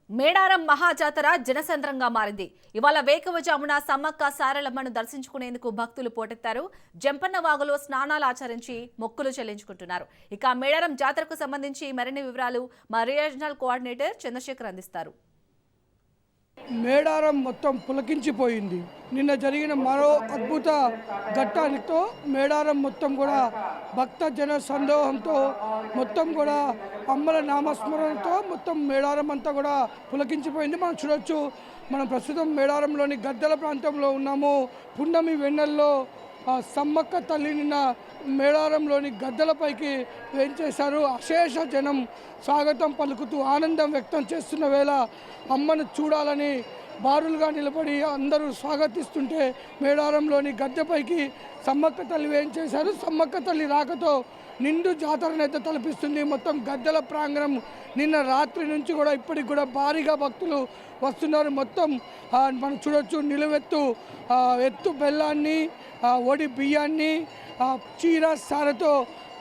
మేడారం మహాజాతర జనసంద్రంగా మారింది. ఇవాళ వేకువజామున సమ్మక్క సారలమ్మను దర్శించుకునేందుకు భక్తులు పోటెత్తారు. జంపన్న వాగులో స్నానాలు ఆచరించి మొక్కులు చెల్లించుకుంటున్నారు. ఇక మేడారం జాతరకు సంబంధించి మరిన్ని వివరాలు మా రీజనల్ కోఆర్డినేటర్ చంద్రశేఖర్ అందిస్తారు. మేడారం మొత్తం పులకించిపోయింది. నిన్న జరిగిన మరో అద్భుత ఘట్టానితో మేడారం మొత్తం కూడా భక్త జన సందోహంతో మొత్తం కూడా అమ్మల నామస్మరణతో మొత్తం మేడారం అంతా కూడా పులకించిపోయింది. మనం చూడొచ్చు, మనం ప్రస్తుతం మేడారంలోని గద్దెల ప్రాంతంలో ఉన్నాము. పున్నమి వెన్నెల్లో సమ్మక్క తల్లి నిన్న మేడారంలోని గద్దెలపైకి వేంచేశారు. అశేష జనం స్వాగతం పలుకుతూ ఆనందం వ్యక్తం చేస్తున్న వేళ అమ్మను చూడాలని బారులుగా నిలబడి అందరూ స్వాగతిస్తుంటే మేడారంలోని గద్దెపైకి సమ్మక్క తల్లి వేంచేశారు. సమ్మక్క తల్లి రాకతో నిండు జాతరనైతే తలపిస్తుంది. మొత్తం గద్దెల ప్రాంగణం నిన్న రాత్రి నుంచి కూడా ఇప్పటికి కూడా భారీగా భక్తులు వస్తున్నారు. మొత్తం మనం చూడొచ్చు, నిలువెత్తు ఎత్తు బెల్లాన్ని, ఒడి బియ్యాన్ని, చీర సారతో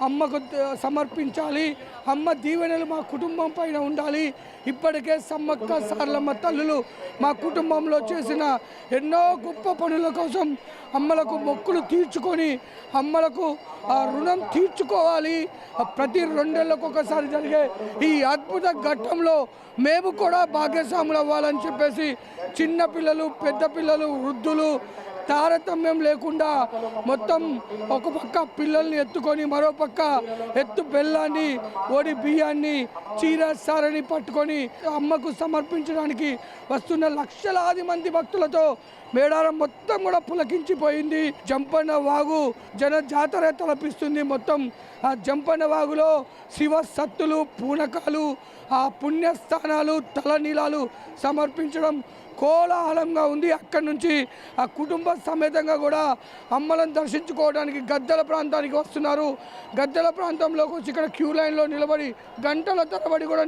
అమ్మకు సమర్పించాలి. అమ్మ దీవెనలు మా కుటుంబం పైన ఉండాలి. ఇప్పటికే సమ్మక్క సారలమ్మ తల్లులు మా కుటుంబంలో చేసిన ఎన్నో గొప్ప పనుల కోసం అమ్మలకు మొక్కులు తీర్చుకొని అమ్మలకు రుణం తీర్చుకోవాలి. ప్రతి 2 ఏళ్లకు ఒకసారి జరిగే ఈ అద్భుత ఘట్టంలో మేము కూడా భాగ్యస్వాములు అవ్వాలని చెప్పేసి చిన్నపిల్లలు, పెద్ద పిల్లలు, వృద్ధులు తారతమ్యం లేకుండా మొత్తం ఒక పక్క పిల్లల్ని ఎత్తుకొని మరో పక్క ఎత్తు బెల్లాన్ని, ఒడి బియ్యాన్ని, చీర సారని పట్టుకొని అమ్మకు సమర్పించడానికి వస్తున్న లక్షలాది మంది భక్తులతో మేడారం మొత్తం కూడా పులకించిపోయింది. జంపన్న వాగు జన జాతర తలపిస్తుంది. మొత్తం ఆ జంపన్న వాగులో శివ సత్తులు, పూనకాలు, ఆ పుణ్యస్థానాలు, తలనీలాలు సమర్పించడం కోలాహలంగా ఉంది. అక్కడి నుంచి ఆ కుటుంబ సమేతంగా కూడా అమ్మలను దర్శించుకోవడానికి గద్దెల ప్రాంతానికి వస్తున్నారు. గద్దెల ప్రాంతంలోకి వచ్చి ఇక్కడ క్యూ లైన్లో నిలబడి గంటల తరబడి కూడా